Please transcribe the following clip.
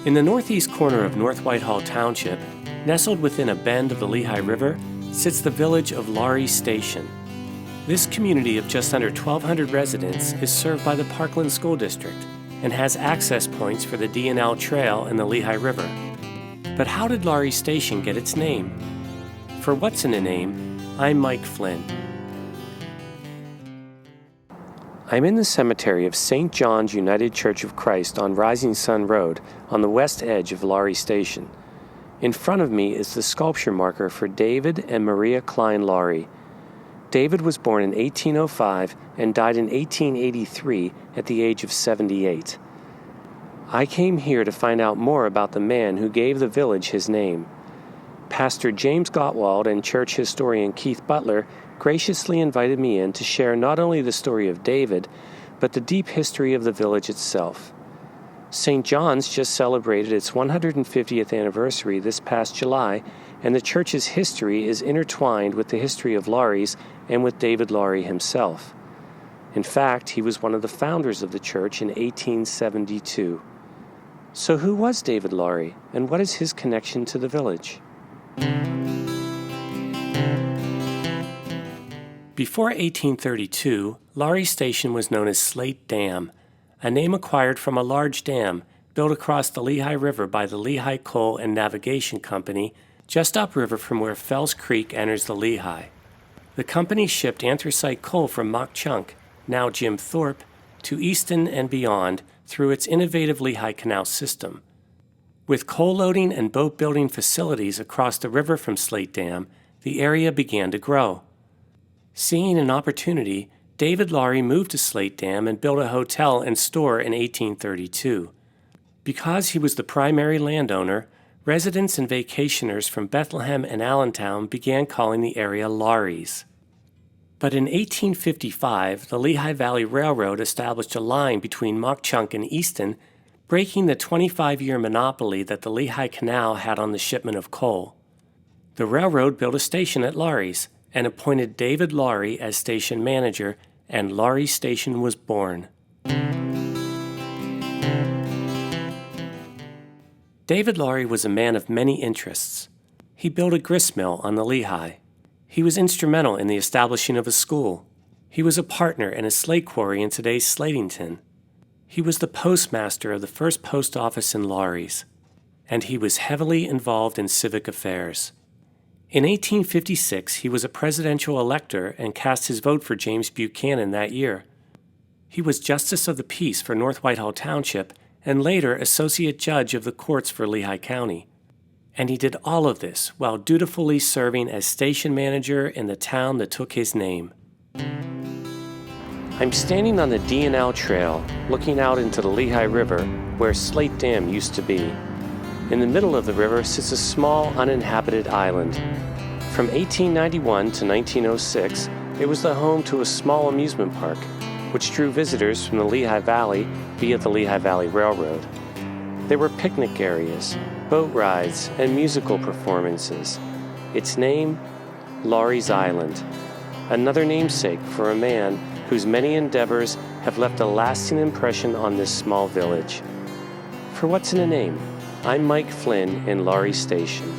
In the northeast corner of North Whitehall Township, nestled within a bend of the Lehigh River, sits the village of Laurys Station. This community of just under 1,200 residents is served by the Parkland School District and has access points for the D&L Trail and the Lehigh River. But how did Laurys Station get its name? For What's in a Name, I'm Mike Flynn. I'm in the cemetery of St. John's United Church of Christ on Rising Sun Road on the west edge of Laurys Station. In front of me is the sculpture marker for David and Maria Klein Laury. David was born in 1805 and died in 1883 at the age of 78. I came here to find out more about the man who gave the village his name. Pastor James Gottwald and church historian Keith Butler graciously invited me in to share not only the story of David, but the deep history of the village itself. St. John's just celebrated its 150th anniversary this past July, and the church's history is intertwined with the history of Laurys and with David Laury himself. In fact, he was one of the founders of the church in 1872. So who was David Laury, and what is his connection to the village? Before 1832, Laurys Station was known as Slate Dam, a name acquired from a large dam built across the Lehigh River by the Lehigh Coal and Navigation Company, just upriver from where Fells Creek enters the Lehigh. The company shipped anthracite coal from Mock Chunk, now Jim Thorpe, to Easton and beyond through its innovative Lehigh Canal system. With coal loading and boat building facilities across the river from Slate Dam, the area began to grow. Seeing an opportunity, David Laury moved to Slate Dam and built a hotel and store in 1832. Because he was the primary landowner, residents and vacationers from Bethlehem and Allentown began calling the area Laurys. But in 1855, the Lehigh Valley Railroad established a line between Mock Chunk and Easton, breaking the 25-year monopoly that the Lehigh Canal had on the shipment of coal. The railroad built a station at Laurys and appointed David Laury as station manager, and Laurys Station was born. David Laury was a man of many interests. He built a grist mill on the Lehigh. He was instrumental in the establishing of a school. He was a partner in a slate quarry in today's Slatington. He was the postmaster of the first post office in Laurys, and he was heavily involved in civic affairs. In 1856, he was a presidential elector and cast his vote for James Buchanan that year. He was Justice of the Peace for North Whitehall Township and later Associate Judge of the Courts for Lehigh County. And he did all of this while dutifully serving as station manager in the town that took his name. I'm standing on the D&L Trail, looking out into the Lehigh River, where Slate Dam used to be. In the middle of the river sits a small, uninhabited island. From 1891 to 1906, it was the home to a small amusement park, which drew visitors from the Lehigh Valley via the Lehigh Valley Railroad. There were picnic areas, boat rides, and musical performances. Its name, Laurys Island, another namesake for a man whose many endeavors have left a lasting impression on this small village. For What's in a Name, I'm Mike Flynn in Laurys Station.